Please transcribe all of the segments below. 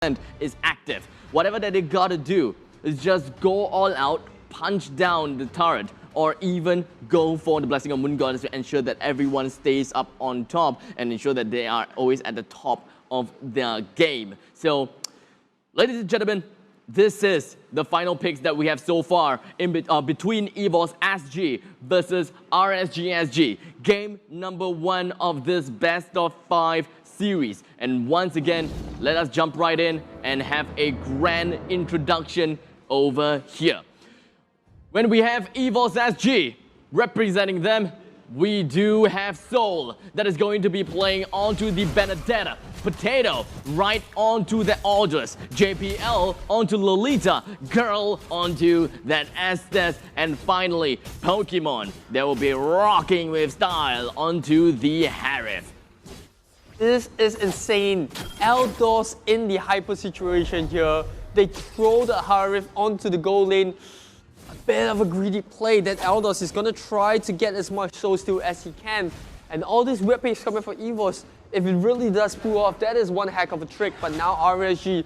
is active. Whatever that they gotta do is just go all out, punch down the turret, or even go for the Blessing of Moon Goddess to ensure that everyone stays up on top and ensure that they are always at the top of their game. So, ladies and gentlemen, this is the final picks that we have so far between Evos-Sg versus RSG-SG. Game number 1 of this best of 5 series. And once again, let us jump right in and have a grand introduction over here. When we have Evos-Sg representing them, we do have Soul that is going to be playing onto the Benedetta, Potato right onto the Aldous, JPL onto Lolita, Girl onto that Estes, and finally Pokemon that will be rocking with style onto the Harif. This is insane. Eldos in the hyper situation here. They throw the Harif onto the goal lane. A bit of a greedy play that Eldos is going to try to get as much soul steal as he can. And all this whip pace coming for Evos, if it really does pull off, that is one heck of a trick. But now RSG,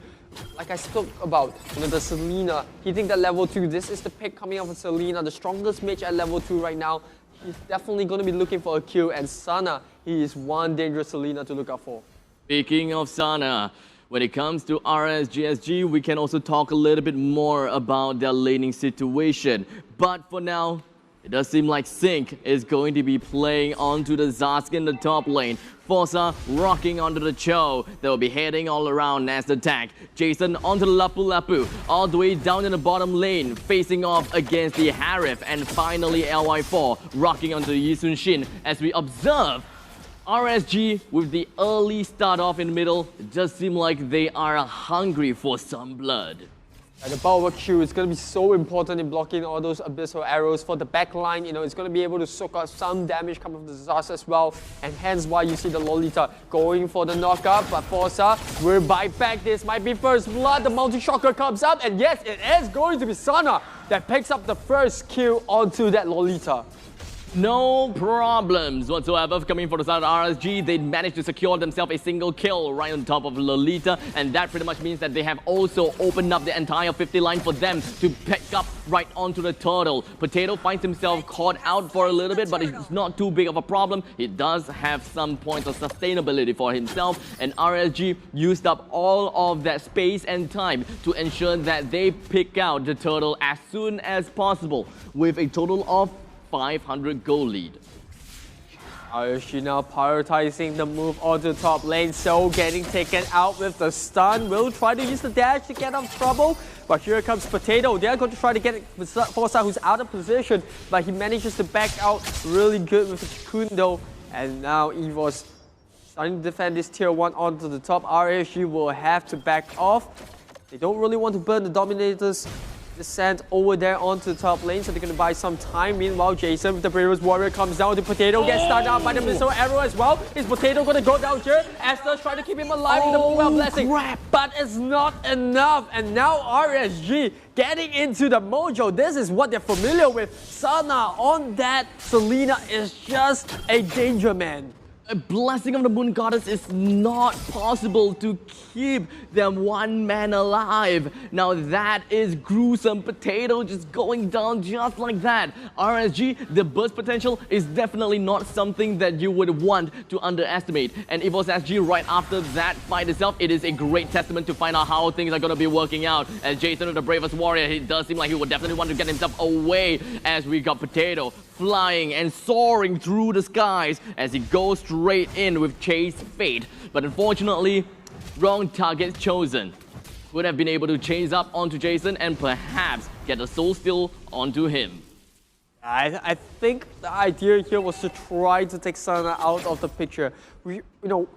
like I spoke about, the Selena, hitting that level 2. This is the pick coming out of Selena, the strongest mage at level 2 right now. He's definitely going to be looking for a kill, and Sana, he is one dangerous Selena to look out for. Speaking of Sana, when it comes to RSG-SG, we can also talk a little bit more about their laning situation. But for now, it does seem like Sync is going to be playing onto the Zask in the top lane. Forza rocking onto the Cho. They'll be heading all around as the tank. Jason onto the Lapu Lapu, all the way down in the bottom lane, facing off against the Harif. And finally LY4 rocking onto the Yisun Shin as we observe RSG with the early start off in the middle. It just seems like they are hungry for some blood. The power Q is going to be so important in blocking all those abyssal arrows for the backline. It's going to be able to soak out some damage coming from the Zaz as well. And hence why you see the Lolita going for the knockup. But Forza will bite back. This might be first blood. The multi-shocker comes up. And yes, it is going to be Sana that picks up the first kill onto that Lolita. No problems whatsoever coming for the side of RSG. They managed to secure themselves a single kill right on top of Lolita, and that pretty much means that they have also opened up the entire 50 line for them to pick up right onto the turtle. Potato finds himself caught out for a little bit, but it's not too big of a problem. He does have some points of sustainability for himself, and RSG used up all of that space and time to ensure that they pick out the turtle as soon as possible with a total of 500 goal lead. RSG now prioritizing the move onto the top lane, so getting taken out with the stun. Will try to use the dash to get out of trouble, but here comes Potato. They're going to try to get Forza, who's out of position, but he manages to back out really good with the Cocoon though. And now Evos starting to defend this tier 1 onto the top. RSG will have to back off. They don't really want to burn the Dominators descent over there onto the top lane, so they're going to buy some time. Meanwhile, Jason with the Brave Warrior comes down to Potato, gets stunned out by the missile arrow as well. Is Potato going to go down here? Esther's trying to keep him alive with the blessing. Crap. But it's not enough, and now RSG getting into the mojo. This is what they're familiar with. Sana on that Selena is just a danger man. A Blessing of the Moon Goddess is not possible to keep them one man alive. Now that is gruesome. Potato just going down just like that. RSG, the burst potential is definitely not something that you would want to underestimate. And Evos-Sg right after that fight itself, it is a great testament to find out how things are going to be working out. As Jason with the Bravest Warrior, he does seem like he would definitely want to get himself away, as we got Potato flying and soaring through the skies as he goes straight in with Chase Fate. But unfortunately, wrong target chosen. Would have been able to chase up onto Jason and perhaps get a soul steal onto him. I think the idea here was to try to take Sana out of the picture.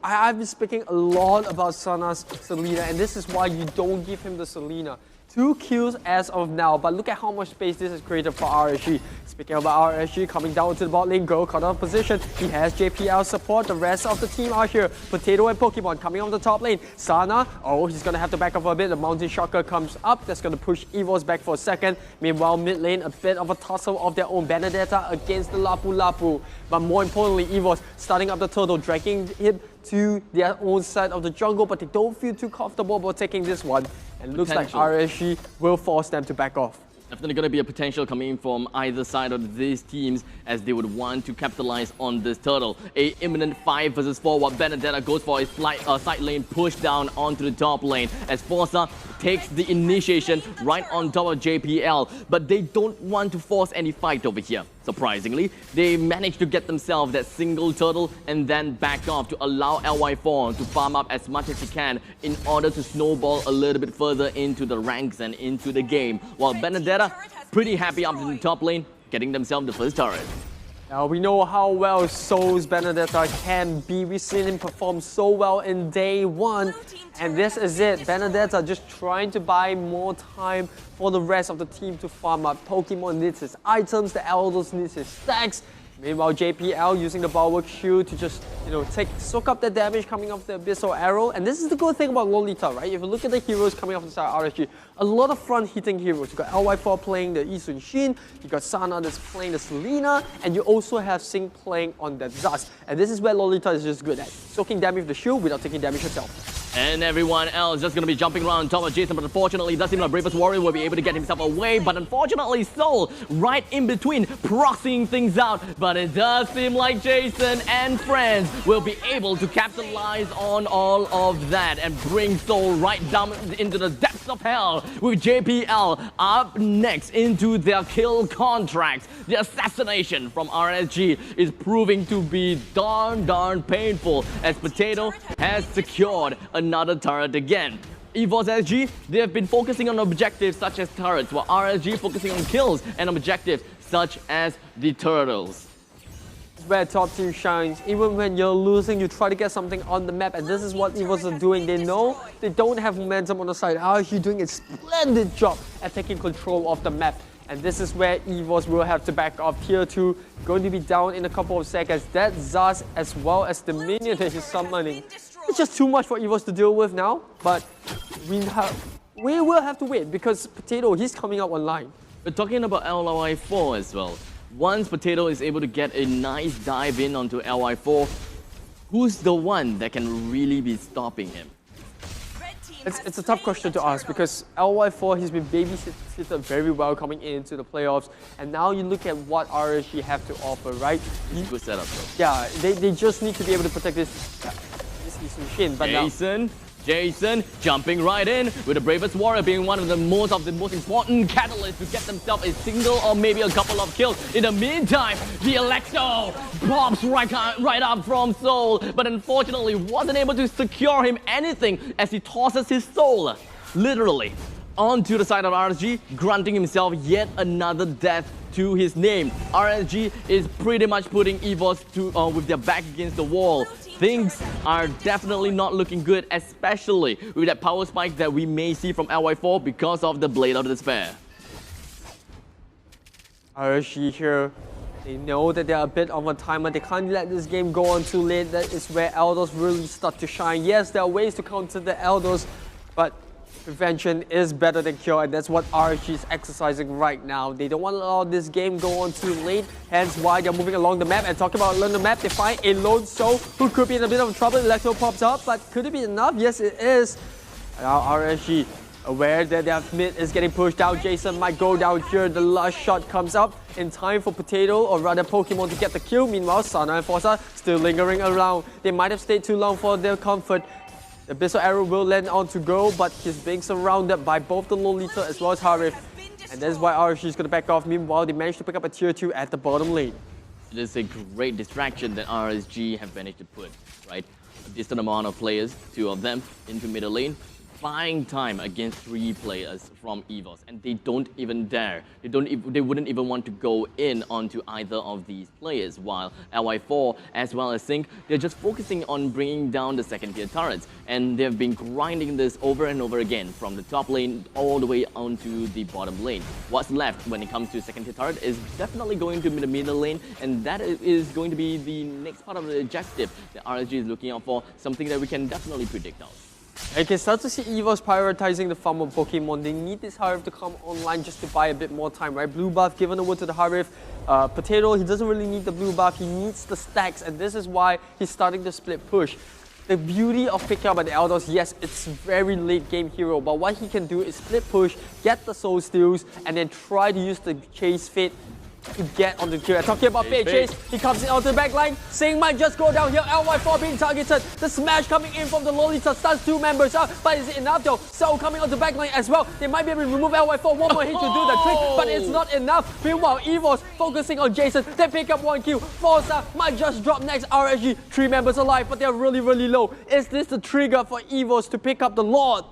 I've been speaking a lot about Sana's Selena, and this is why you don't give him the Selena. 2 kills as of now, but look at how much space this has created for RSG. Speaking about RSG, coming down to the bot lane, Go caught out of position. He has JPL support. The rest of the team are here. Potato and Pokemon coming on the top lane. Sana, he's going to have to back off a bit. The Mountain Shocker comes up. That's going to push Evos back for a second. Meanwhile, mid lane, a bit of a tussle of their own. Benedetta against the Lapu Lapu. But more importantly, Evos starting up the turtle, dragging him to their own side of the jungle, but they don't feel too comfortable about taking this one. And it looks like RSG will force them to back off. Definitely going to be a potential coming from either side of these teams as they would want to capitalize on this turtle. A imminent 5 versus 4 while Benedetta goes for a side lane push down onto the top lane as Forza takes the initiation right on top of JPL. But they don't want to force any fight over here. Surprisingly, they managed to get themselves that single turtle and then back off to allow LY4 to farm up as much as he can in order to snowball a little bit further into the ranks and into the game. While Benedetta, pretty happy up in the top lane, getting themselves the first turret. Now we know how well Seoul's Benedetta can be. We've seen him perform so well in day 1. And this is it. Benedetta just trying to buy more time for the rest of the team to farm up. Pokemon needs his items, the Elders needs his stacks. Meanwhile, JPL using the Bulwark Shield to just, soak up the damage coming off the Abyssal Arrow. And this is the good thing about Lolita, right? If you look at the heroes coming off the side of RSG, a lot of front-hitting heroes. You got LY4 playing the Isun Shin, you got Sana that's playing the Selena, and you also have Sing playing on that Zaz. And this is where Lolita is just good at, soaking damage with the shield without taking damage herself. And everyone else just going to be jumping around on top of Jason, but unfortunately it does seem like Bravest Warrior will be able to get himself away, but unfortunately Soul right in between, proxying things out. But it does seem like Jason and friends will be able to capitalize on all of that and bring Soul right down into the depths of hell with JPL up next into their kill contract. The assassination from RSG is proving to be darn painful as Potato has secured another turret again. Evos-Sg, they have been focusing on objectives such as turrets, while RSG focusing on kills and objectives such as the turtles. Where top team shines. Even when you're losing, you try to get something on the map, and this is what Evos are doing. They know they don't have momentum on the side. RSG doing a splendid job at taking control of the map. And this is where Evos will have to back off. Tier 2 going to be down in a couple of seconds. That Zaz as well as the minion that he's summoning. It's just too much for Evos to deal with now, but we will have to wait because Potato, he's coming up online. We're talking about LY4 as well. Once Potato is able to get a nice dive in onto LY4, who's the one that can really be stopping him? It's a tough question to ask because LY4, he's been babysitted very well coming into the playoffs, and now you look at what RSG have to offer, right? Good setup though. Yeah, they just need to be able to protect this Isun Shin, but Jason jumping right in with the Bravest Warrior being one of the most important catalysts to get themselves a single or maybe a couple of kills. In the meantime, the Electro pops right up from Soul, but unfortunately wasn't able to secure him anything as he tosses his soul, literally, onto the side of RSG, granting himself yet another death to his name. RSG is pretty much putting Evos with their back against the wall. Things are definitely not looking good, especially with that power spike that we may see from LY4 because of the Blade of Despair. RSG here, they know that they're a bit of a timer. They can't let this game go on too late. That is where Elders really start to shine. Yes, there are ways to counter the Elders, but prevention is better than cure, and that's what RSG is exercising right now. They don't want to allow this game go on too late, hence why they're moving along the map. And talking about along the map, they find a lone Soul who could be in a bit of trouble. Electro pops up, but could it be enough? Yes, it is. Now RSG, aware that their mid is getting pushed down. Jason might go down here. The last shot comes up in time for Potato, or rather Pokemon, to get the kill. Meanwhile, Sana and Forza still lingering around. They might have stayed too long for their comfort. The Abyssal Arrow will land on to go, but he's being surrounded by both the Lolita as well as Harif. And that is why RSG is going to back off. Meanwhile, they managed to pick up a tier 2 at the bottom lane. It is a great distraction that RSG have managed to put, right? A decent amount of players, 2 of them, into middle lane, buying time against 3 players from Evos, and they don't even dare. They wouldn't even want to go in onto either of these players, while LY4 as well as Sync, they're just focusing on bringing down the second tier turrets, and they've been grinding this over and over again from the top lane all the way onto the bottom lane. What's left when it comes to second tier turret is definitely going to be the middle lane, and that is going to be the next part of the objective that RSG is looking out for, something that we can definitely predict out. I can start to see Evos prioritizing the farm of Pokemon. They need this Harif to come online just to buy a bit more time, right? Blue buff given over to the Harif. Potato, he doesn't really need the blue buff. He needs the stacks, and this is why he's starting the split push. The beauty of picking up at the Evos, yes, it's very late game hero, but what he can do is split push, get the soul steals, and then try to use the chase fit to get on the kill. Talking about Fate Chase, he comes in onto the back line. Sing might just go down here. LY4 being targeted. The smash coming in from the Lolita stuns 2 members out, but is it enough though? So coming on the back line as well. They might be able to remove LY4. One more hit to do the trick, but it's not enough. Meanwhile, Evos focusing on Jason. They pick up 1 kill. Forza might just drop next. RSG, 3 members alive, but they're really, really low. Is this the trigger for Evos to pick up the Lord?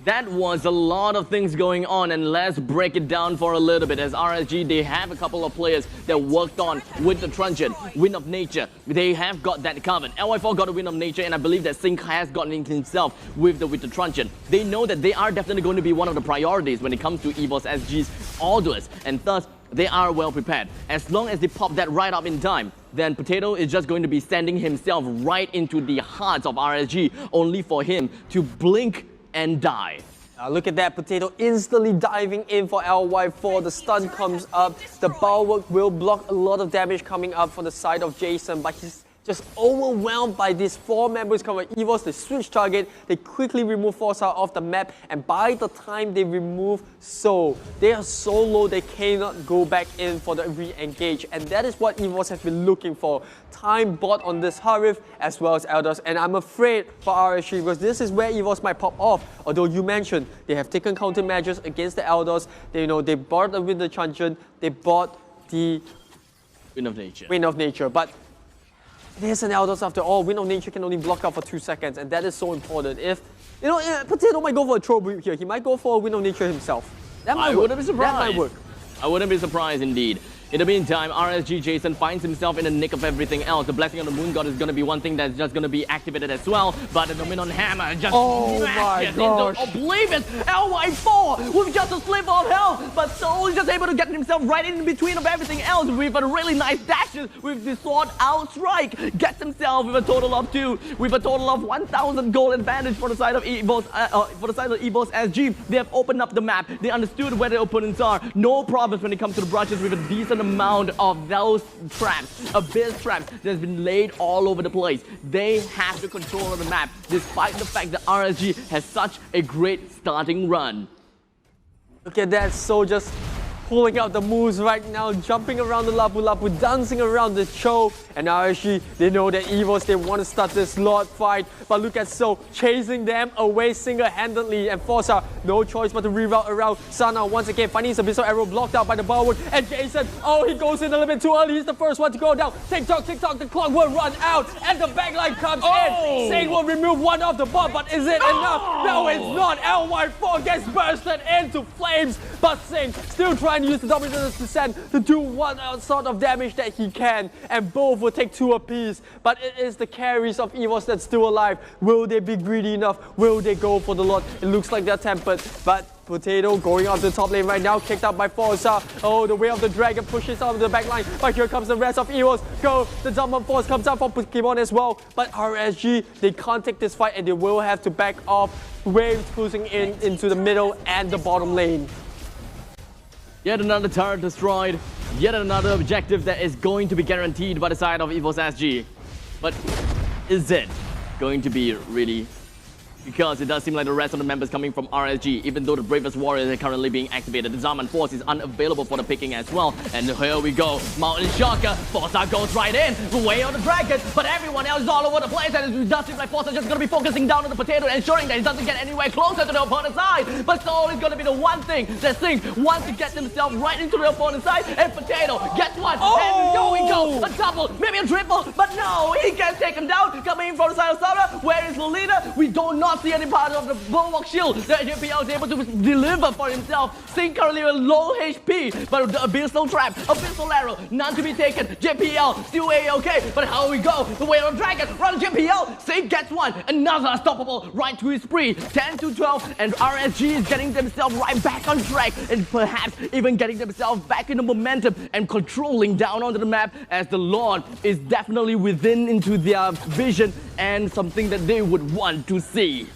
That was a lot of things going on, and let's break it down for a little bit. As RSG, they have a couple of players that worked on with the Truncheon, Wind of Nature. They have got that covered. LY4 got a Wind of Nature, and I believe that Sync has gotten it himself with the Truncheon. They know that they are definitely going to be one of the priorities when it comes to Evos-Sg's Aldous, and thus they are well prepared. As long as they pop that right up in time, then Potato is just going to be sending himself right into the hearts of RSG, only for him to blink and die. Look at that, Potato instantly diving in for LY4. The stun comes up. The bulwark will block a lot of damage coming up from the side of Jason, but he's just overwhelmed by these 4 members coming. Evos, they switch target, they quickly remove Forza off the map, and by the time they remove Soul, they are so low they cannot go back in for the re-engage, and that is what Evos have been looking for. Time bought on this Harith as well as Elders, and I'm afraid for RSG because this is where Evos might pop off. Although you mentioned they have taken countermeasures against the Elders, they bought the Wind of Truncheon, they bought the Wind of Nature, but it is an Elders after all. Wind of Nature can only block out for 2 seconds, and that is so important. If, Potato might go for a throw here. He might go for a Wind of Nature himself. That might work. I wouldn't be surprised. That might work. I wouldn't be surprised indeed. In the meantime, RSG Jason finds himself in the nick of everything else. The Blessing of the Moon God is going to be one thing that's just going to be activated as well. But the Dominion Hammer just smashes into oblivion. LY4 with just a sliver of health. But Soul is just able to get himself right in between of everything else with a really nice dashes with the sword out strike. Gets himself with a total of 2, with a total of 1,000 gold advantage for the side of Evos, Evos-Sg. They have opened up the map. They understood where the opponents are. No problems when it comes to the brushes with a decent amount of those traps, abyss traps that's been laid all over the place. They have the control of the map, despite the fact that RSG has such a great starting run. Look at that, so just pulling out the moves right now, jumping around the Lapu Lapu, dancing around the Cho, and RSG, they know that Evos, they want to start this Lord fight, but look at So chasing them away single-handedly, and Forza, no choice but to reroute around. Sana once again finding his Abyssal Arrow blocked out by the bulwark, and Jason, he goes in a little bit too early, he's the first one to go down. TikTok, the clock will run out, and the backline comes in. Sane will remove one off the bot, but is it enough? No, it's not. LY4 gets bursted into flames, but Sane still trying to use the Dominators Descent to do one sort of damage that he can, and both will take 2 apiece. But it is the carries of Evos that's still alive. Will they be greedy enough? Will they go for the Lord? It looks like they're tempered, but Potato going on to the top lane right now, kicked out by Forza. The way of the dragon pushes out of the back line, but here comes the rest of Evos. The Dominant Force comes out for Pokemon as well, but RSG, they can't take this fight and they will have to back off. Waves pushing into the middle and the bottom lane. Yet another turret destroyed, yet another objective that is going to be guaranteed by the side of Evos-Sg. But is it going to be really? Because it does seem like the rest of the members coming from RSG, even though the Bravest Warriors are currently being activated, the Zaman Force is unavailable for the picking as well. And here we go, Mountain Shocker, Forza goes right in, the way of the dragon, but everyone else is all over the place, and it does seem like Forza just going to be focusing down on the Potato, ensuring that he doesn't get anywhere closer to the opponent's side. But Soul is going to be the one thing that Sync wants to get himself right into the opponent's side, and Potato gets one, and here we go, a double, maybe a triple, but no, he can't take him down, coming in from the side of Sarah. Where is Lolita? We do not see any part of the bulwark shield that Mpl is able to deliver for himself. Sync currently with low HP, but the Abyssal Trap, Abyssal Arrow, none to be taken. JPL still A-okay, but how we go? The way of the dragon, run JPL, Sync gets one, another unstoppable right to his spree, 10-12, and RSG is getting themselves right back on track, and perhaps even getting themselves back in the momentum and controlling down onto the map, as the Lord is definitely within into their vision and something that they would want to see.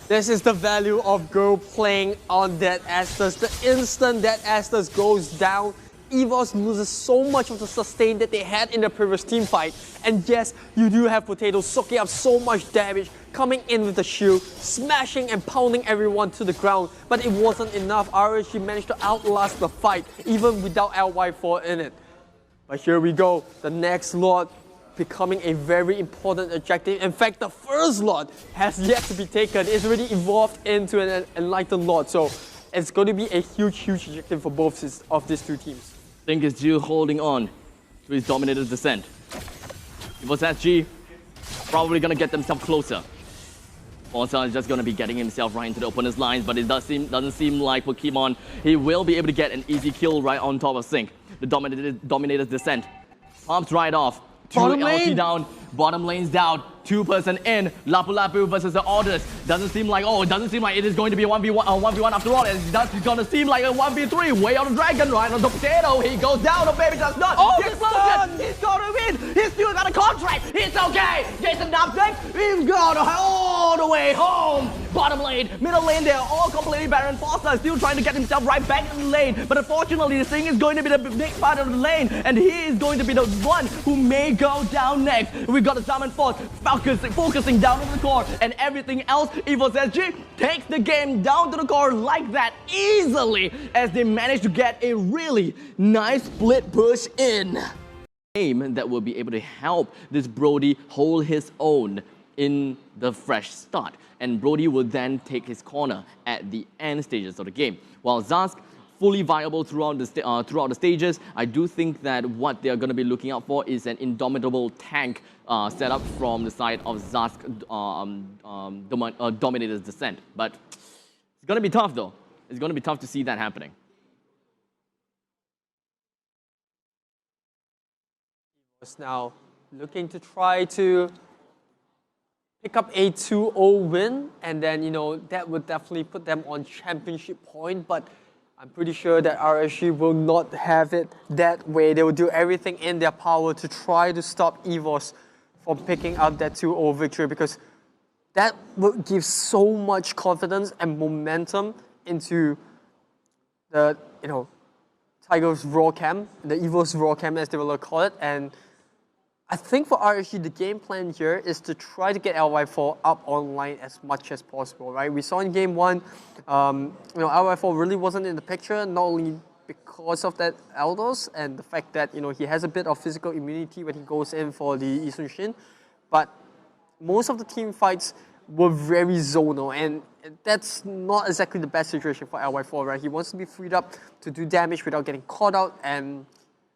This is the value of Go playing on that Estus. The instant that Estus goes down, Evos loses so much of the sustain that they had in the previous team fight. And yes, you do have Potato soaking up so much damage, coming in with the shield, smashing and pounding everyone to the ground. But it wasn't enough. RSG managed to outlast the fight, even without LY4 in it. But here we go, the next Lord becoming a very important objective. In fact, the first Lord has yet to be taken. It's already evolved into an Enlightened Lord. So it's going to be a huge, huge objective for both of these two teams. I think it's Jill holding on to his Dominator's Descent. Evos-Sg probably going to get themselves closer. Forza is just going to be getting himself right into the opponent's lines, but it doesn't seem like Pokemon, he will be able to get an easy kill right on top of Sync. The Dominator's Descent pumps right off. Bottom LT lane down, bottom lane's down, 2-person in. Lapu Lapu versus the Orders. Doesn't seem like it is going to be a 1v1 after all. It's going to seem like a 1v3. Way on the Dragon, right on the Potato. He goes down, the baby does not. Oh, the explosion! He's going to win. He's still got a contract. It's okay. Jason Dubsec, he's gone all the way home. Bottom lane, middle lane, they're all completely barren. Foster is still trying to get himself right back in the lane. But unfortunately, the thing is going to be the big part of the lane. And he is going to be the one who may go down next. We got the Summon Force focusing down on the core. And everything else, Evos-Sg takes the game down to the core like that easily as they manage to get a really nice split push in. Game that will be able to help this Brody hold his own in the fresh start. And Brody will then take his corner at the end stages of the game. While Zask, fully viable throughout the stages, I do think that what they're going to be looking out for is an indomitable tank setup from the side of Zask Dominator's Descent. But it's going to be tough though. It's going to be tough to see that happening. Now looking to try to pick up a 2-0 win, and then, you know, that would definitely put them on championship point, but I'm pretty sure that RSG will not have it that way. They will do everything in their power to try to stop Evos from picking up that 2-0 victory, because that would give so much confidence and momentum into the, you know, Tiger's Raw Camp, the Evos Raw Camp as they will call it. And I think for RSG, the game plan here is to try to get LY4 up online as much as possible, right? We saw in game one, you know, LY4 really wasn't in the picture, not only because of that Eldos and the fact that, you know, he has a bit of physical immunity when he goes in for the Isun Shin, but most of the team fights were very zonal, and that's not exactly the best situation for LY4, right? He wants to be freed up to do damage without getting caught out, and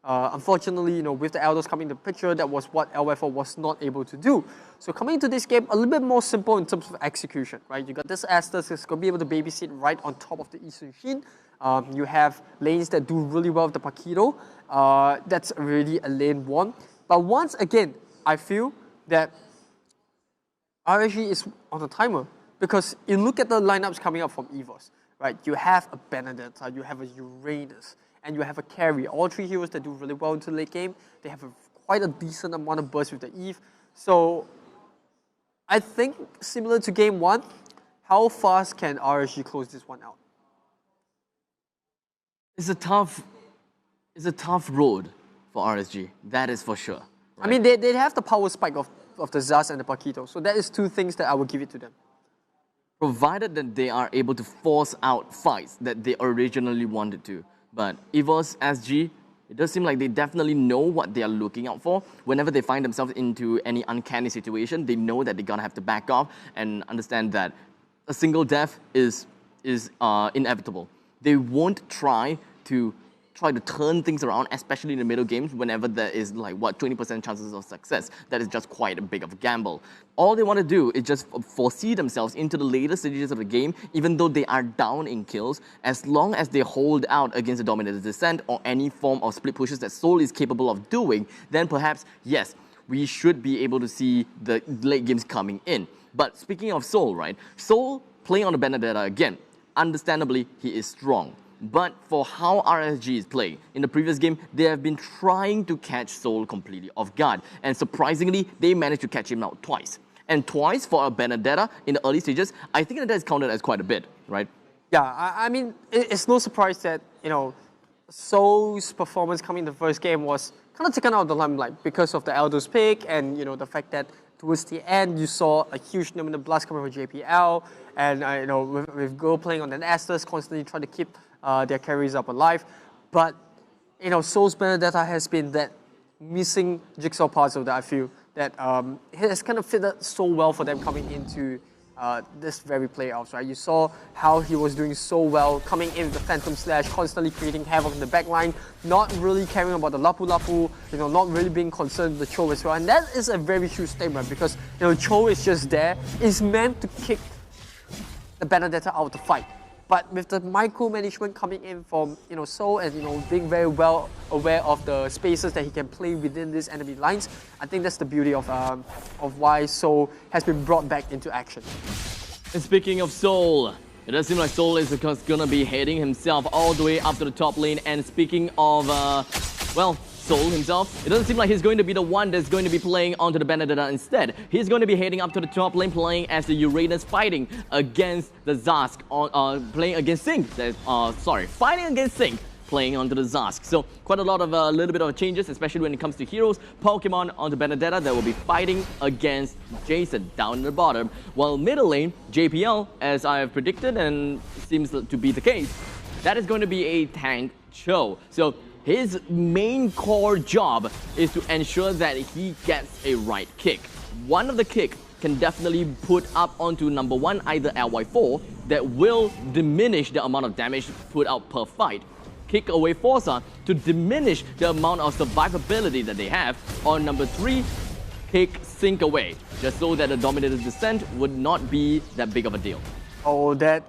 unfortunately, you know, with the Eldos coming into the picture, that was what LY4 was not able to do. So coming into this game, a little bit more simple in terms of execution, right? You got this Estes that's going to be able to babysit right on top of the Isun Shin. You have lanes that do really well with the Paquito. That's already a lane one. But once again, I feel that RSG is on a timer, because you look at the lineups coming up from Evos, right? You have a Benedetta, you have a Uranus, and you have a carry. All three heroes that do really well into late game. They have quite a decent amount of burst with the Eve. So I think similar to game one, how fast can RSG close this one out? It's a tough road for RSG. That is for sure. Right? I mean, they have the power spike of the Zaz and the Paquito. So that is two things that I will give it to them. Provided that they are able to force out fights that they originally wanted to. But Evos-Sg, it does seem like they definitely know what they are looking out for. Whenever they find themselves into any uncanny situation, they know that they're gonna have to back off and understand that a single death is inevitable. They won't try to turn things around, especially in the middle games, whenever there is like, what, 20% chances of success. That is just quite a big of a gamble. All they want to do is just foresee themselves into the later stages of the game, even though they are down in kills, as long as they hold out against the Dominator's Descent or any form of split pushes that Soul is capable of doing, then perhaps, yes, we should be able to see the late games coming in. But speaking of Soul, right, Soul playing on the Benedetta again, understandably, he is strong. But for how RSG is playing, in the previous game, they have been trying to catch Soul completely off guard. And surprisingly, they managed to catch him out twice. And twice for a Benedetta in the early stages, I think that is counted as quite a bit, right? Yeah, I mean, it's no surprise that, you know, Seoul's performance coming in the first game was kind of taken out of the limelight because of the Eldo's pick and the fact that towards the end you saw a huge number of blast coming from JPL and with Go playing on the Estes constantly trying to keep their carries up alive. But Seoul's Benedetta has been that missing jigsaw puzzle that I feel that has kind of fitted so well for them coming into this very playoffs, right? You saw how he was doing so well, coming in with the Phantom Slash, constantly creating havoc in the backline, not really caring about the Lapu Lapu, not really being concerned with the Cho as well. And that is a very huge statement because, Cho is just there. It's meant to kick the Benedetta out of the fight. But with the micromanagement coming in from Seoul and being very well aware of the spaces that he can play within these enemy lines, I think that's the beauty of why Seoul has been brought back into action. And speaking of Seoul, it does seem like Seoul is gonna be heading himself all the way up to the top lane. And speaking of Seoul himself, it doesn't seem like he's going to be the one that's going to be playing onto the Benedetta instead. He's going to be heading up to the top lane, playing as the Uranus, fighting against the Zask, playing against Sync. Fighting against Sync, playing onto the Zask. So quite a lot of little bit of changes, especially when it comes to heroes. Pokemon onto Benedetta that will be fighting against Jason down in the bottom. While middle lane, JPL, as I have predicted and seems to be the case, that is going to be a tank Cho. So his main core job is to ensure that he gets a right kick. One of the kick can definitely put up onto number one, either LY4, that will diminish the amount of damage put out per fight. Kick away Forza to diminish the amount of survivability that they have. On number 3, kick Sync away, just so that the Dominated Descent would not be that big of a deal. Oh, that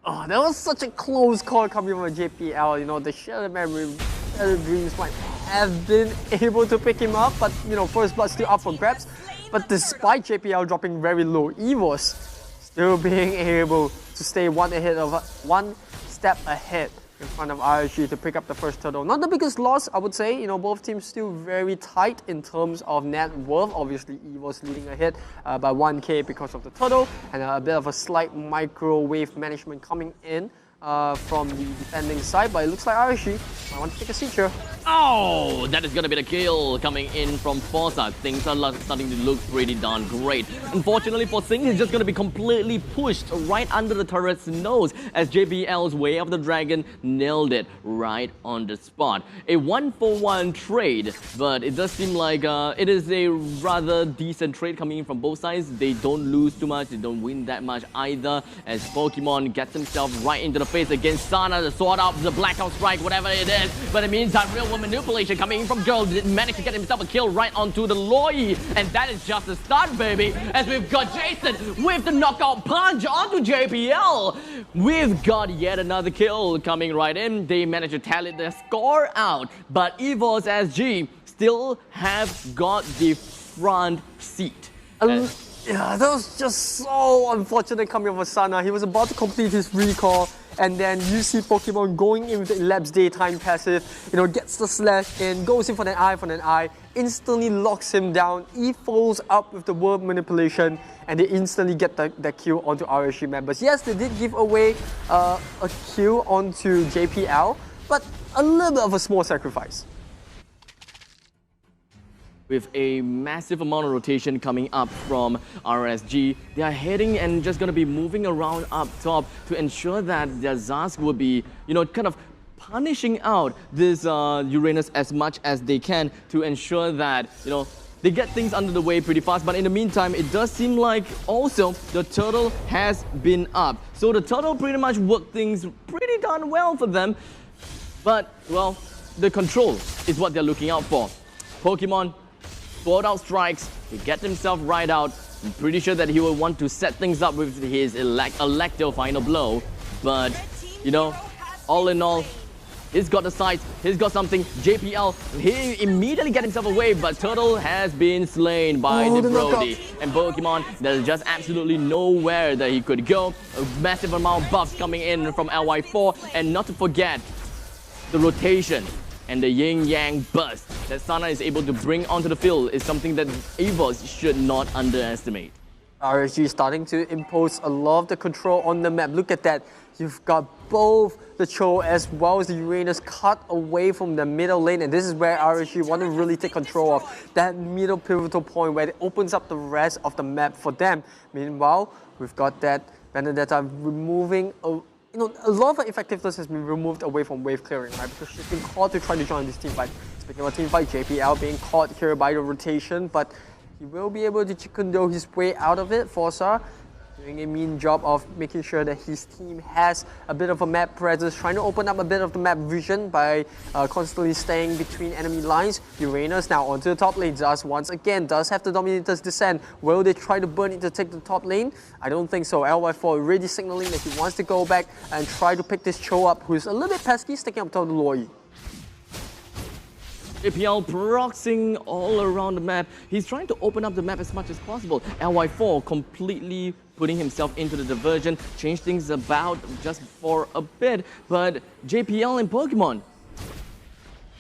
was such a close call coming from JPL. The Shattered Memory, Shattered Dreams might have been able to pick him up, but First Blood still up for grabs. But despite JPL dropping very low, Evos still being able to stay one step ahead in front of RSG to pick up the first turtle. Not the biggest loss, I would say. Both teams still very tight in terms of net worth. Obviously, Evos leading ahead by 1k because of the turtle, and a bit of a slight microwave management coming in from the defending side, but it looks like RSG might want to take a seat here. Oh, that is going to be the kill coming in from Forza. Things are starting to look pretty darn great. Unfortunately for Singh, he's just going to be completely pushed right under the turret's nose as JBL's Way of the Dragon nailed it right on the spot. A 1-for-1 trade, but it does seem like it is a rather decent trade coming in from both sides. They don't lose too much, they don't win that much either, as Pokemon gets himself right into the face against Sana, the Sword Up, the Blackout Strike, whatever it is. But it means that real world manipulation coming in from Girl didn't manage to get himself a kill right onto the Loi. And that is just the start, baby, as we've got Jason with the knockout punch onto JPL. We've got yet another kill coming right in. They managed to tally their score out, but Evos-Sg still have got the front seat. Yeah, that was just so unfortunate coming from Sana. He was about to complete his recall, and then you see Pokemon going in with the Elapsed Daytime passive, gets the slash in, goes in for an eye, instantly locks him down. He follows up with the word manipulation, and they instantly get the kill onto RSG members. Yes, they did give away a kill onto JPL, but a little bit of a small sacrifice. With a massive amount of rotation coming up from RSG, they are heading and just going to be moving around up top to ensure that their Zask will be, kind of punishing out this Uranus as much as they can to ensure that, they get things under the way pretty fast. But in the meantime, it does seem like also the turtle has been up. So the turtle pretty much worked things pretty darn well for them. But, well, the control is what they're looking out for. Pokemon Sword Out strikes, he gets himself right out. I'm pretty sure that he will want to set things up with his Electo final blow. But, all in all, he's got the sights, he's got something. JPL, he immediately gets himself away, but Turtle has been slain by the Brody. And Pokemon, there's just absolutely nowhere that he could go. A massive amount of buffs coming in from LY4, and not to forget, the rotation and the yin-yang burst that Sana is able to bring onto the field is something that Evos should not underestimate. RSG starting to impose a lot of the control on the map. Look at that. You've got both the Cho as well as the Uranus cut away from the middle lane, and this is where RSG want to really take control of that middle pivotal point where it opens up the rest of the map for them. Meanwhile, we've got that Benedetta removing a lot of effectiveness has been removed away from wave clearing, right? Because she's been called to try to join this team fight. Speaking of team fight, JPL being caught here by the rotation, but he will be able to chicken-dough his way out of it. Forza doing a mean job of making sure that his team has a bit of a map presence, trying to open up a bit of the map vision by constantly staying between enemy lines. Uranus now onto the top lane. Does once again have the Dominator's Descent. Will they try to burn it to take the top lane? I don't think so. LY4 already signaling that he wants to go back and try to pick this Cho up, who's a little bit pesky, sticking up top of the Loi. JPL proxing all around the map. He's trying to open up the map as much as possible. LY4 completely putting himself into the diversion, change things about just for a bit. But JPL and Pokemon,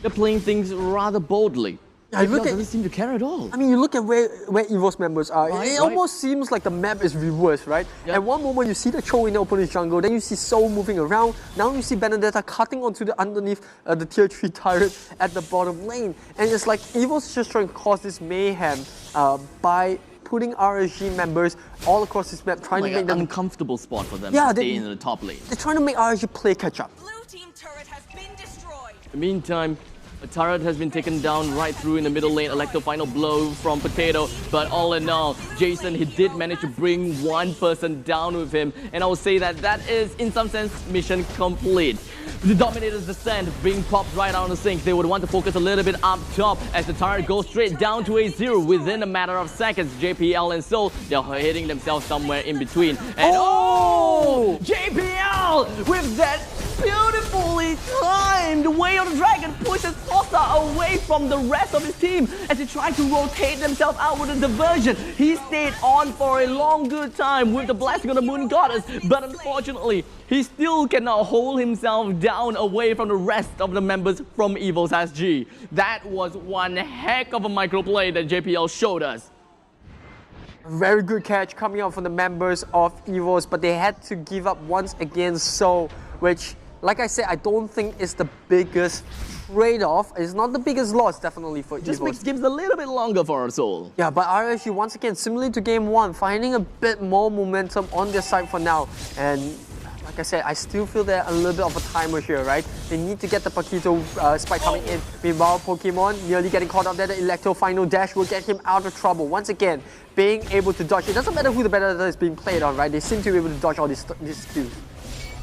they're playing things rather boldly. I look doesn't seem to care at all. I mean, you look at where Evos members are. Right, it almost seems like the map is reversed, right? Yep. At one moment, you see the Cho in the opponent's jungle, then you see Soul moving around. Now you see Benedetta cutting onto the underneath the tier 3 turret at the bottom lane. And it's like Evos is just trying to cause this mayhem by putting RSG members all across this map, trying to make them an uncomfortable spot for them to stay in the top lane. They're trying to make RSG play catch up. Blue team turret has been destroyed. In the meantime, a turret has been taken down right through in the middle lane. Electro final blow from Potato. But all in all, Jason, he did manage to bring one person down with him. And I would say that that is, in some sense, mission complete. The Dominator's Descent being popped right out on the sink. They would want to focus a little bit up top as the turret goes straight down to a 0 within a matter of seconds. JPL and Soul, they're hitting themselves somewhere in between. And JPL with that beautifully timed Way of the Dragon pushes Forza away from the rest of his team as he tried to rotate themselves out with a diversion. He stayed on for a long good time with the Blessing of the Moon Goddess, but unfortunately, he still cannot hold himself down away from the rest of the members from Evos-Sg. That was one heck of a microplay that JPL showed us. Very good catch coming out from the members of Evos, but they had to give up once again, which, like I said, I don't think is the biggest trade-off. It's not the biggest loss, definitely, for Evos. Just makes games a little bit longer for our Soul. Yeah, but RSG, once again, similarly to Game 1, finding a bit more momentum on their side for now. And like I said, I still feel they're a little bit of a timer here, right? They need to get the Paquito spike coming in. Meanwhile, Pokemon nearly getting caught up there. The Electro final dash will get him out of trouble. Once again, being able to dodge. It doesn't matter who the Benedetta is being played on, right? They seem to be able to dodge all these skills.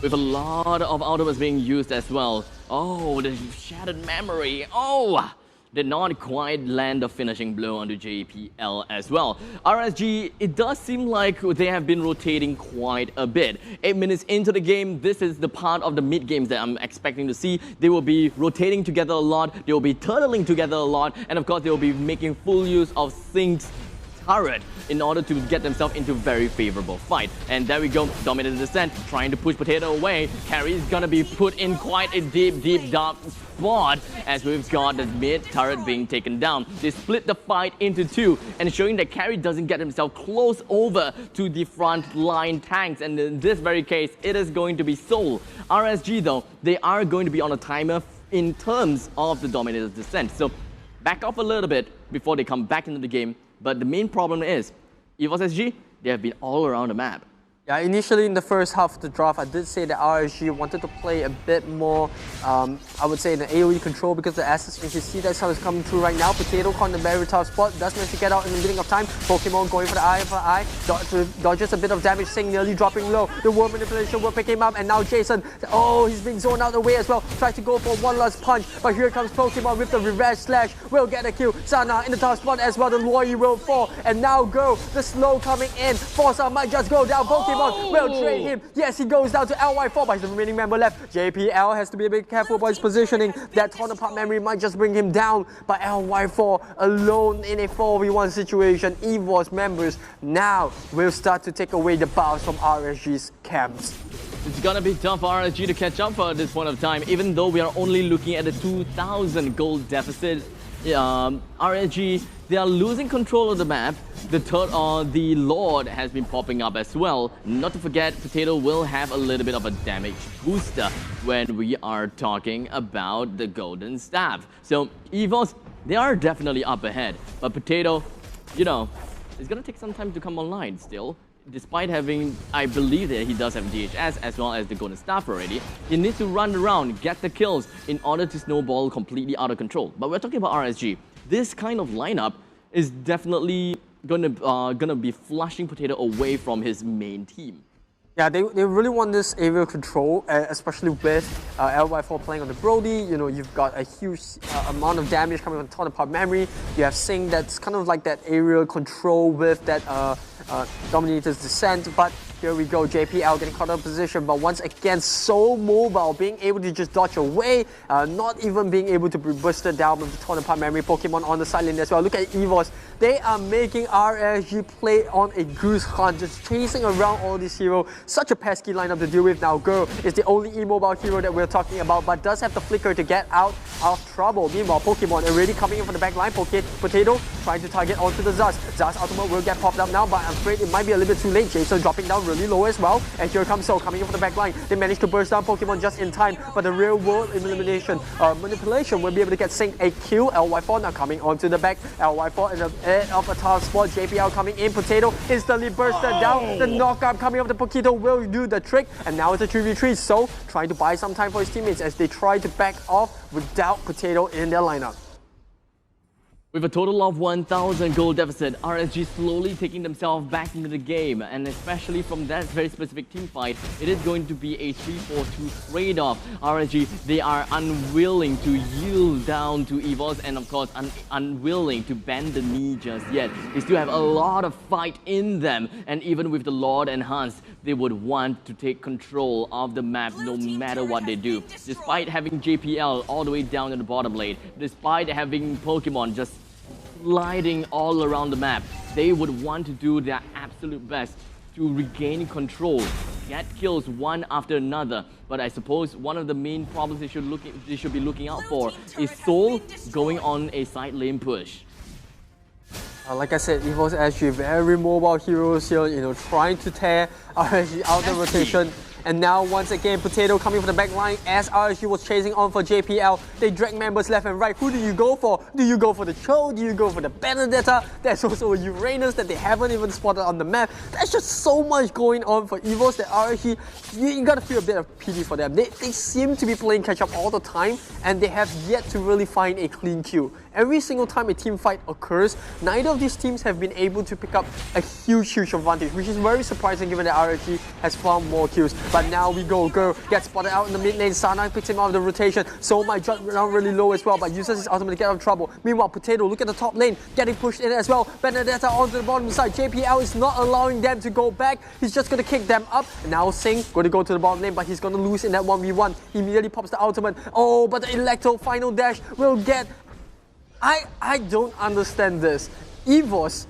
With a lot of ultimates being used as well. Oh, the Shattered Memory. Oh, did not quite land the finishing blow onto JPL as well. RSG, it does seem like they have been rotating quite a bit. 8 minutes into the game, this is the part of the mid games that I'm expecting to see. They will be rotating together a lot, they will be turtling together a lot, and of course they will be making full use of Sync's turret in order to get themselves into very favorable fight. And there we go, Dominator's Descent trying to push Potato away. Carry is gonna be put in quite a deep dark spot as we've got the mid turret being taken down. They split the fight into 2 and showing that Carry doesn't get himself close over to the front line tanks, and in this very case it is going to be Soul. RSG though, they are going to be on a timer in terms of the Dominator's Descent, so back off a little bit before they come back into the game. But the main problem is, Evos-Sg, they have been all around the map. Yeah, initially in the first half of the draft, I did say that RSG wanted to play a bit more, I would say, in the AoE control because the assets, if you see that's how it's coming through right now. Potato caught in a very tough spot, does manage to get out in the beginning of time. Pokemon going for the eye for eye, dodges a bit of damage, Sing nearly dropping low. The word manipulation will pick him up, and now Jason, he's being zoned out of the way as well. Tries to go for one last punch, but here comes Pokemon with the reverse slash, will get a kill. Sana in the tough spot as well, the Loi will fall, and now go, the slow coming in. Forza might just go down, Pokemon will trade him. Yes, he goes down to LY4, but the remaining member left. JPL has to be a bit careful about his positioning. That torn apart memory might just bring him down, but LY4 alone in a 4v1 situation. Evos members now will start to take away the bouts from RSG's camps. It's gonna be tough for RSG to catch up at this point of time, even though we are only looking at a 2,000 gold deficit. RSG, they are losing control of the map, the Lord has been popping up as well. Not to forget, Potato will have a little bit of a damage booster when we are talking about the Golden Staff. So Evos, they are definitely up ahead, but Potato, you know, it's gonna take some time to come online still. Despite having, I believe that he does have DHS as well as the Golden Staff already, he needs to run around, get the kills in order to snowball completely out of control. But we're talking about RSG. This kind of lineup is definitely gonna be flushing Potato away from his main team. Yeah, they really want this aerial control, especially with LY4 playing on the Brody. You know, you've got a huge amount of damage coming on top of part memory. You have Sing that's kind of like that aerial control with that Dominator's Descent. But here we go, JPL getting caught out of position, but once again, so mobile, being able to just dodge away, not even being able to be boosted down with the torn apart memory Pokemon on the side lane as well. Look at Evos. They are making RSG play on a goose hunt, just chasing around all these heroes. Such a pesky lineup to deal with now. Girl is the only immobile hero that we're talking about, but does have the flicker to get out of trouble. Meanwhile, Pokemon already coming in from the back line. Potato trying to target onto the Zaz. Zaz ultimate will get popped up now, but I'm afraid it might be a little bit too late. Jason dropping down really low as well, and here comes Soul coming in from the back line. They managed to burst down Pokemon just in time, but the real world elimination manipulation will be able to get Sync a kill. LY4 now coming onto the back. LY4 in the edge of a tough spot. JPL coming in. Potato instantly bursted down. The knockup coming up the Potato will do the trick, and now it's a 3v3. So trying to buy some time for his teammates as they try to back off without Potato in their lineup. With a total of 1,000 gold deficit, RSG slowly taking themselves back into the game, and especially from that very specific team fight, it is going to be a 3-4-2 trade-off. RSG, they are unwilling to yield down to Evos, and of course unwilling to bend the knee just yet. They still have a lot of fight in them, and even with the Lord enhanced, they would want to take control of the map no matter what they do. Despite having JPL all the way down in the bottom lane, despite having Pokemon just sliding all around the map, they would want to do their absolute best to regain control, get kills one after another. But I suppose one of the main problems they should be looking out for is Soul going on a side lane push. Like I said, Evos-Sg, very mobile heroes here, you know, trying to tear RSG out of the rotation. And now, once again, Potato coming from the back line as RSG was chasing on for JPL. They drag members left and right. Who do you go for? Do you go for the Cho? Do you go for the Benedetta? There's also a Uranus that they haven't even spotted on the map. There's just so much going on for Evos that RSG, you gotta feel a bit of pity for them. They seem to be playing catch-up all the time, and they have yet to really find a clean kill. Every single time a team fight occurs, neither of these teams have been able to pick up a huge advantage, which is very surprising given that RSG has found more kills. But now we go, Girl gets spotted out in the mid lane, Sana picks him out of the rotation, so might drop down really low as well, but uses his ultimate to get out of trouble. Meanwhile, Potato, look at the top lane, getting pushed in as well. Benedetta onto the bottom side, JPL is not allowing them to go back, he's just going to kick them up. And now Sing going to go to the bottom lane, but he's going to lose in that 1v1. He immediately pops the ultimate. Oh, but the Electro final dash will get... I don't understand this. Evos,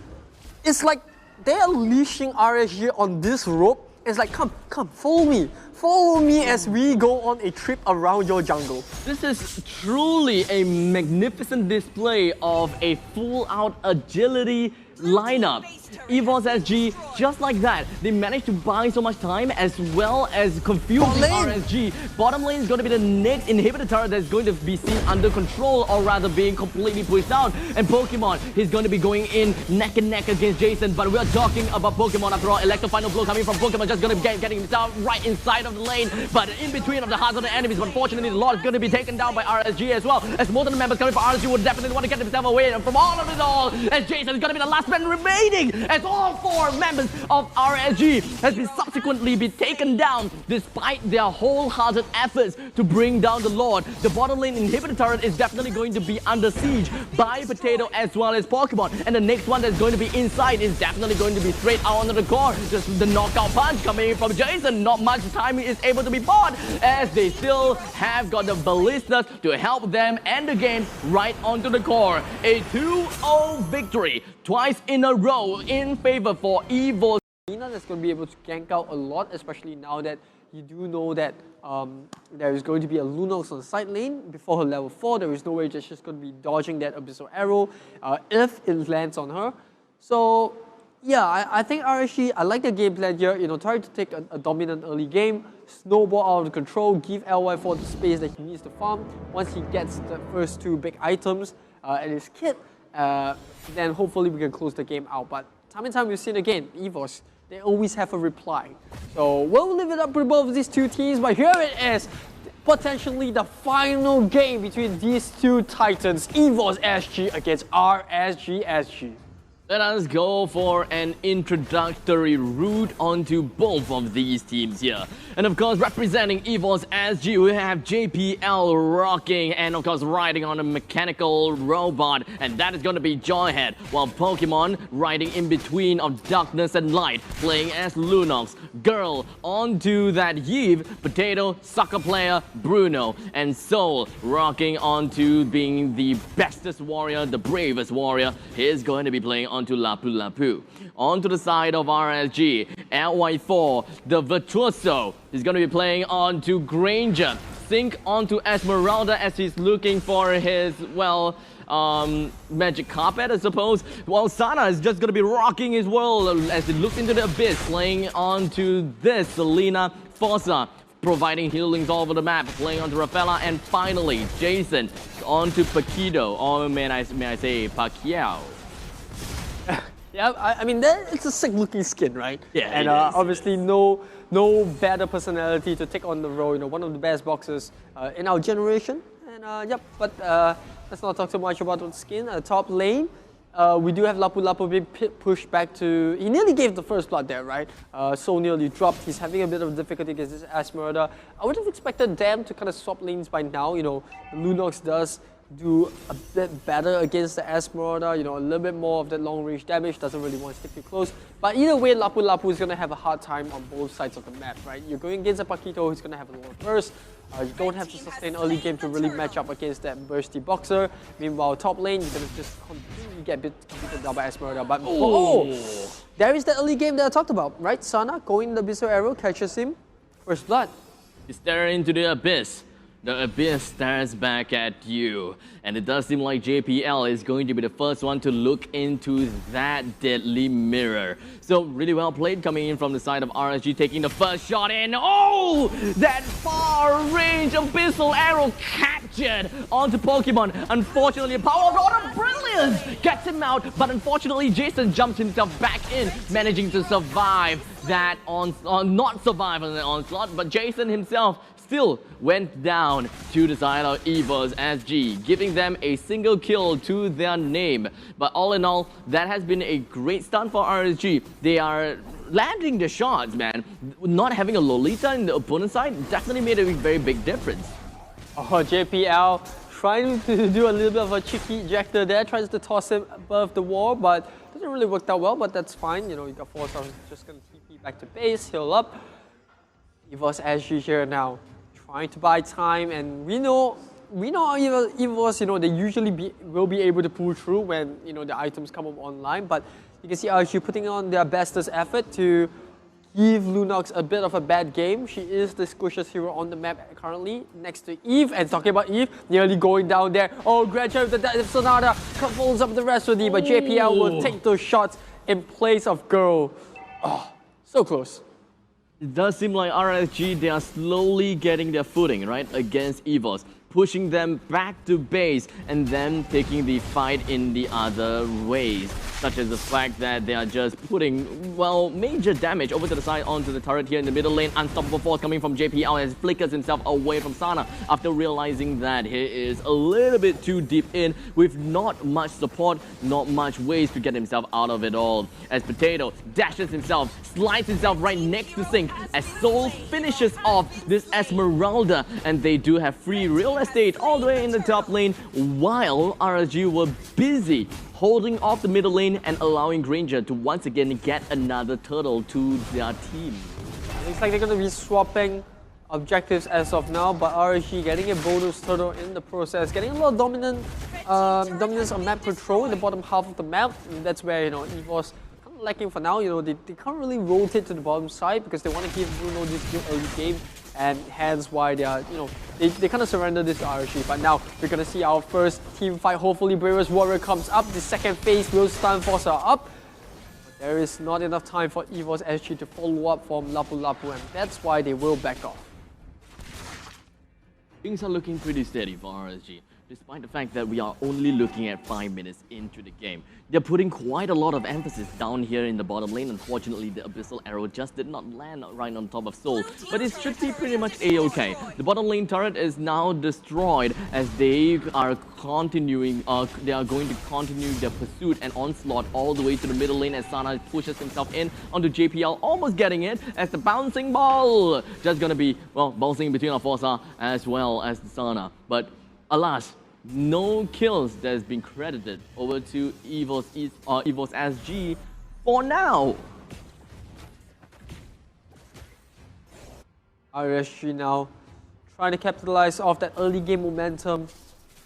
it's like they're leashing RSG on this rope. It's like, come, follow me as we go on a trip around your jungle. This is truly a magnificent display of a full-out agility lineup. Evos-Sg, just like that, they managed to buy so much time as well as confusing RSG. Bottom lane is going to be the next inhibitor turret that's going to be seen under control, or rather being completely pushed down. And Pokemon, he's going to be going in neck and neck against Jason, but we're talking about Pokemon after all. Electro final blow coming from Pokemon, just going to be getting himself right inside of the lane, but in between of the hearts of the enemies. But fortunately, the Lord is going to be taken down by RSG as well, as most of the members coming from RSG would definitely want to get themselves away from all of it all, as Jason is going to be the last man remaining, as all 4 members of RSG has been subsequently taken down despite their wholehearted efforts to bring down the Lord. The bottom lane inhibitor turret is definitely going to be under siege by Potato as well as Pokemon, and the next one that's going to be inside is definitely going to be straight out onto the core. Just the knockout punch coming from Jason. Not much time is able to be bought, as they still have got the ballistas to help them end the game right onto the core. A 2-0 victory twice in a row in favor for Evos. Nina that's going to be able to gank out a lot, especially now that you do know that there is going to be a Lunox on the side lane before her level 4. There is no way that she's going to be dodging that Abyssal Arrow if it lands on her. So Yeah, I think RSG, I like the game plan here, try to take a dominant early game, snowball out of control, give LY4 the space that he needs to farm. Once he gets the first 2 big items at his kit, then hopefully we can close the game out. But time and time we've seen again, Evos, they always have a reply. So we'll live it up with both of these 2 teams, but here it is. Potentially the final game between these 2 titans, Evos-Sg against RSG-Sg. Let us go for an introductory route onto both of these teams here. And of course, representing Evos-Sg, we have JPL rocking and of course riding on a mechanical robot, and that is going to be Joyhead, while Pokemon riding in between of darkness and light, playing as Lunox. Girl onto that Yves, Potato, Soccer Player, Bruno, and Soul rocking onto being the bestest warrior, the bravest warrior. He is going to be playing onto Lapu Lapu. Onto the side of RSG, LY4, the Virtuoso, is going to be playing onto Granger. Sync onto Esmeralda as he's looking for his, well, magic carpet, I suppose. While Sana is just going to be rocking his world as he looks into the abyss, playing onto this Selena Fossa, providing healings all over the map, playing onto Rafaela, and finally Jason onto Paquito, or may I say Pacquiao. Yeah, I mean, it's a sick looking skin, right? Yeah, and obviously no better personality to take on the role, one of the best boxers in our generation. And yep, but let's not talk too much about the skin. Top lane, we do have Lapu Lapu being pushed back to, he nearly gave the first blood there, right? So nearly dropped. He's having a bit of difficulty against this Esmeralda. I would have expected them to kind of swap lanes by now. Lunox does do a bit better against the Esmeralda, a little bit more of that long range damage, doesn't really want to stick too close. But either way, Lapu Lapu is going to have a hard time on both sides of the map, right? You're going against a Paquito who's going to have a lower burst. You don't have to sustain early game to really match up against that bursty boxer. Meanwhile, top lane, you're going to just completely get beaten down by Esmeralda. But there is the early game that I talked about, right? Sana going the Abyssal Arrow, catches him, first blood. You stare into the abyss. The abyss stares back at you, and it does seem like JPL is going to be the first one to look into that deadly mirror. So really well played coming in from the side of RSG, taking the first shot in. Oh, that far range abyssal arrow captured onto Pokemon. Unfortunately, power of Order Brilliance gets him out, but unfortunately Jason jumps himself back in, managing to survive that not survive on the onslaught, but Jason himself still went down to the side of Evos-Sg, giving them a single kill to their name. But all in all, that has been a great start for RSG. They are landing the shots, man. Not having a Lolita in the opponent's side definitely made a very big difference. Oh, JPL trying to do a little bit of a cheeky ejector there, tries to toss him above the wall, but doesn't really work out well, but that's fine. You got 4 stars, just gonna TP back to base, heal up. Evos-Sg here now, trying to buy time, and we know Evos, they usually will be able to pull through when the items come up online. But you can see RSG putting on their bestest effort to give Lunox a bit of a bad game. She is the squishiest hero on the map currently, next to Eve. And talking about Eve, nearly going down there. Oh, Granger with the Sonata follows up the rest of the, but JPL will take those shots in place of Girl. Oh, so close. It does seem like RSG, they are slowly getting their footing, right, against Evos, pushing them back to base and then taking the fight in the other ways, such as the fact that they are just putting, well, major damage over to the side onto the turret here in the middle lane. Unstoppable force coming from JPL as he flickers himself away from Sana after realizing that he is a little bit too deep in with not much support, not much ways to get himself out of it all. As Potato dashes himself, slides himself right next to Sync as Soul finishes off this Esmeralda, and they do have free real estate all the way in the top lane, while RSG were busy holding off the middle lane and allowing Granger to once again get another turtle to their team. Looks like they're going to be swapping objectives as of now, but RSG getting a bonus turtle in the process, getting a lot of dominance on map control in the bottom half of the map. And that's where Evos kind of lacking for now. They can't really rotate to the bottom side because they want to give Bruno this good early game. And hence why they are, they kind of surrender this to RSG. But now we're going to see our first team fight. Hopefully Bravest Warrior comes up. The second phase will stun Fossa up. There is not enough time for Evos-Sg to follow up from Lapu Lapu, and that's why they will back off. Things are looking pretty steady for RSG, despite the fact that we are only looking at 5 minutes into the game. They're putting quite a lot of emphasis down here in the bottom lane. Unfortunately, the Abyssal Arrow just did not land right on top of Soul, but it should be pretty much a-okay. The bottom lane turret is now destroyed as they are continuing, they are going to continue their pursuit and onslaught all the way to the middle lane as Sana pushes himself in onto JPL, almost getting it as the bouncing ball just gonna be, well, bouncing between Forza as well as Sana. But alas, no kills that has been credited over to Evos-Sg for now. RSG now trying to capitalize off that early game momentum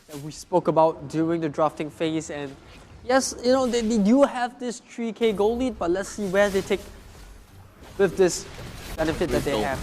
that we spoke about during the drafting phase. And yes, you know, they do have this 3k goal lead, but let's see where they take with this benefit that they have.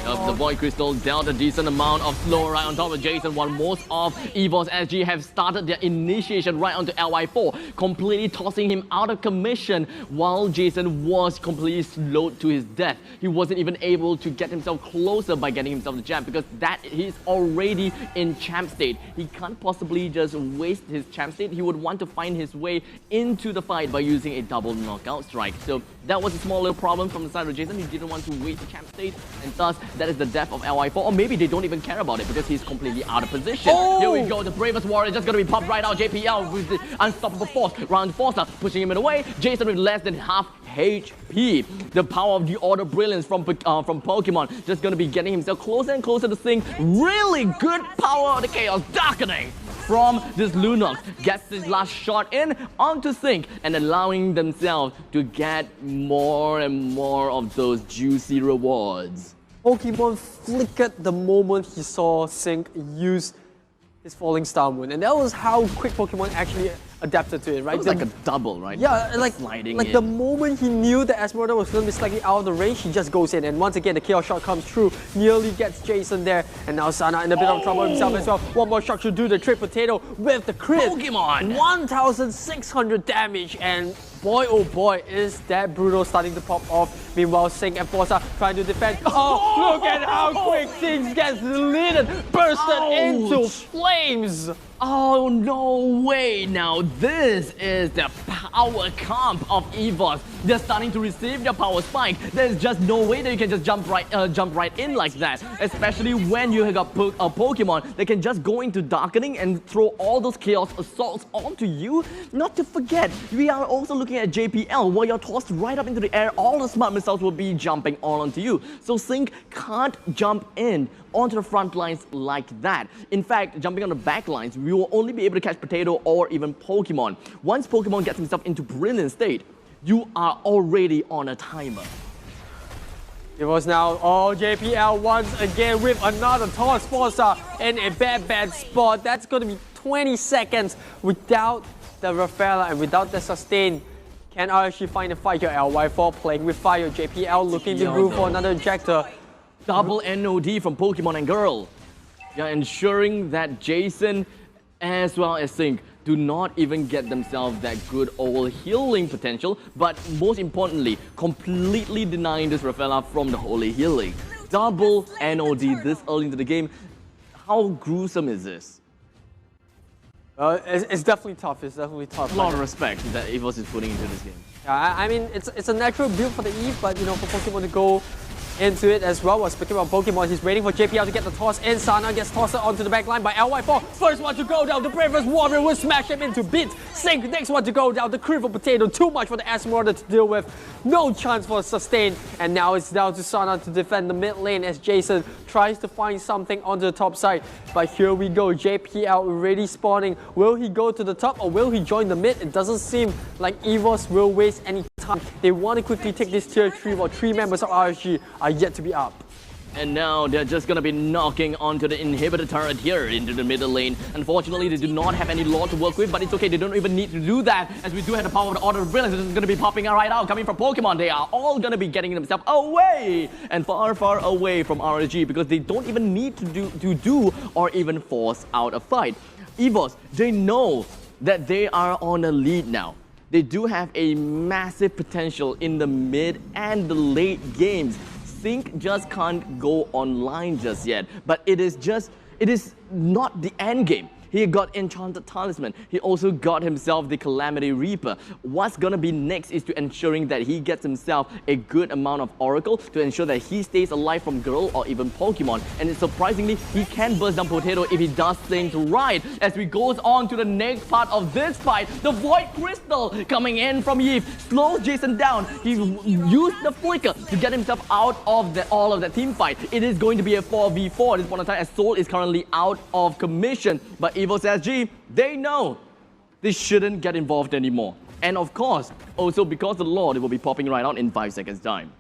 The Void Crystal dealt a decent amount of slow right on top of Jason, while most of Evos-Sg have started their initiation right onto LY4, completely tossing him out of commission while Jason was completely slowed to his death. He wasn't even able to get himself closer by getting himself the jab because he's already in champ state. He can't possibly just waste his champ state. He would want to find his way into the fight by using a double knockout strike. So that was a small little problem from the side of Jason. He didn't want to waste the champ state, and thus that is the death of LY4, or maybe they don't even care about it because he's completely out of position. Oh! Here we go, the bravest warrior just gonna be popped right out. JPL with the unstoppable force, round Forza pushing him away. Jason with less than half HP. The power of the Order Brilliance from Pokemon just gonna be getting himself closer and closer to Sync. Really good power of the Chaos Darkening from this Lunox. Gets his last shot in onto Sync and allowing themselves to get more and more of those juicy rewards. Pokemon flickered the moment he saw Sync use his Falling Star Moon, and that was how quick Pokemon actually adapted to it, right? It was like a double, right? Yeah, like sliding like in. The moment he knew that Esmeralda was going to be slightly out of the range, he just goes in, and once again the Chaos Shot comes through, nearly gets Jason there, and now Sana in a bit of trouble himself as well. One more shot should do the trick. Potato with the crit. Pokemon! 1,600 damage, and boy oh boy, is that Bruno starting to pop off. Meanwhile, Sync and Forza trying to defend. Oh, look at how quick things get deleted, bursted into flames. Oh, no way now. This is the power comp of Evos. They're starting to receive their power spike. There's just no way that you can just jump right in like that. Especially when you have got a Pokemon that can just go into Darkening and throw all those Chaos Assaults onto you. Not to forget, we are also looking at JPL. While you're tossed right up into the air, all the smart missiles will be jumping all onto you. So Sync can't jump in onto the front lines like that. In fact, jumping on the back lines, we will only be able to catch Potato or even Pokemon. Once Pokemon gets himself into brilliant state, you are already on a timer. It was now JPL once again with another toss. Forza in a bad spot. That's going to be 20 seconds without the Rafaela and without the sustain. Can RSG find a fight here? LY4 playing with fire. JPL looking to move for another injector. Double NOD from Pokemon and Girl. Yeah, ensuring that Jason as well as Sync do not even get themselves that good old healing potential, but most importantly, completely denying this Rafaela from the holy healing. Double NOD this early into the game. How gruesome is this? It's definitely tough. It's definitely tough. A lot of respect that Evos is putting into this game. Yeah, I mean, it's a natural build for the Eve, but you know, for Pokemon to go into it as well. Well, speaking about Pokemon, he's waiting for JPL to get the toss in. Sana gets tossed onto the back line by LY4. First one to go down, the bravest warrior will smash him into bits. Sync, next one to go down, the crit for Potato. Too much for the Esmeralda to deal with. No chance for a sustain. And now it's down to Sana to defend the mid lane as Jason tries to find something onto the top side. But here we go, JPL already spawning. Will he go to the top or will he join the mid? It doesn't seem like Evos will waste any time. They want to quickly take this tier 3 while 3 members of RSG are yet to be up. And now they're just gonna be knocking onto the inhibitor turret here into the middle lane. Unfortunately, they do not have any lore to work with, but it's okay. They don't even need to do that, as we do have the power of the Order of Brilliance. This is gonna be popping out right out, coming from Pokemon. They are all gonna be getting themselves away and far, far away from RSG because they don't even need to do or even force out a fight. Evos, they know that they are on a lead now. they do have a massive potential in the mid and the late games. Sync just can't go online just yet, but it is not the end game. He got Enchanted Talisman. He also got himself the Calamity Reaper. What's gonna be next is to ensuring that he gets himself a good amount of Oracle to ensure that he stays alive from Girl or even Pokemon. And surprisingly, he can burst down Potato if he does things right. As we goes on to the next part of this fight, the Void Crystal coming in from Eve slows Jason down. He used the Flicker to get himself out of all of that team fight. It is going to be a 4v4 at this point in time as Soul is currently out of commission. But Evos-Sg, they know they shouldn't get involved anymore. And of course, also because the Lord will be popping right out in 5 seconds time.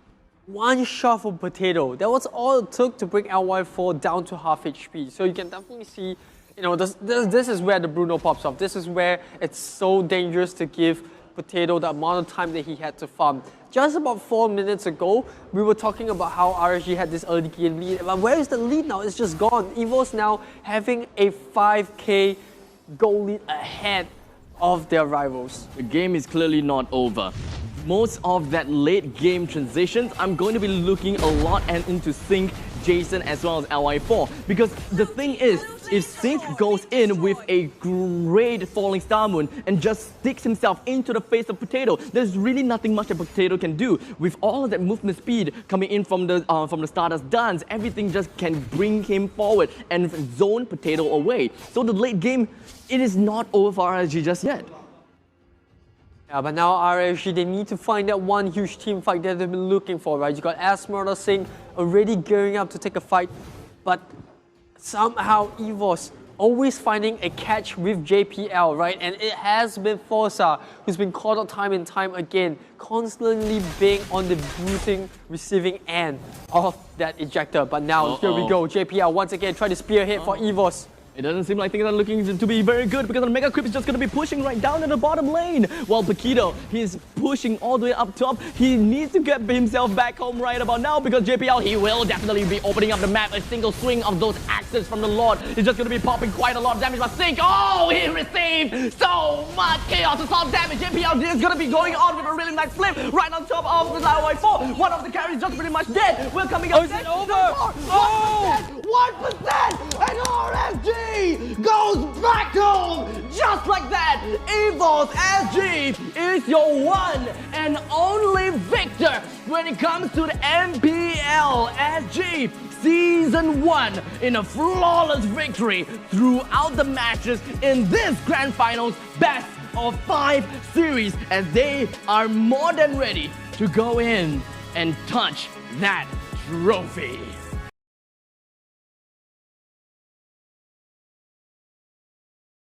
One shot from Potato. That was all it took to bring LY4 down to half HP. So you can definitely see, you know, this is where the Bruno pops off. This is where it's so dangerous to give Potato the amount of time that he had to farm. Just about 4 minutes ago, we were talking about how RSG had this early game lead. But where is the lead now? It's just gone. Evos now having a 5k goal lead ahead of their rivals. The game is clearly not over. Most of that late game transitions, I'm going to be looking a lot and into Sync, Jason, as well as LY4. Because the thing is, if Sync goes in with a great Falling Star Moon and just sticks himself into the face of Potato, there's really nothing much that Potato can do. With all of that movement speed coming in from the Stardust Dance, everything just can bring him forward and zone Potato away. So the late game, it is not over for RSG just yet. Yeah, but now RSG, they need to find that one huge team fight that they've been looking for, right? You got Esmeralda Singh already gearing up to take a fight, but somehow Evos always finding a catch with JPL, right? And it has been Forza who's been called out time and time again, constantly being on the booting, receiving end of that ejector. But now, here we go, JPL once again trying to spearhead for Evos. It doesn't seem like things are looking to be very good because the Mega Creep is just going to be pushing right down in the bottom lane. While Paquito, he's pushing all the way up top. He needs to get himself back home right about now because JPL, he will definitely be opening up the map. A single swing of those axes from the Lord is just going to be popping quite a lot of damage. But Sync, oh, he received so much chaos to solve damage. JPL is going to be going on with a really nice flip right on top of the LY4. One of the carries just pretty much dead. We're coming up. Oh, is it over? Oh! 1% and RSG goes back home just like that. Evos-Sg is your one and only victor when it comes to the Mpl-Sg Season 1 in a flawless victory throughout the matches in this Grand Finals Best of 5 series, as they are more than ready to go in and touch that trophy.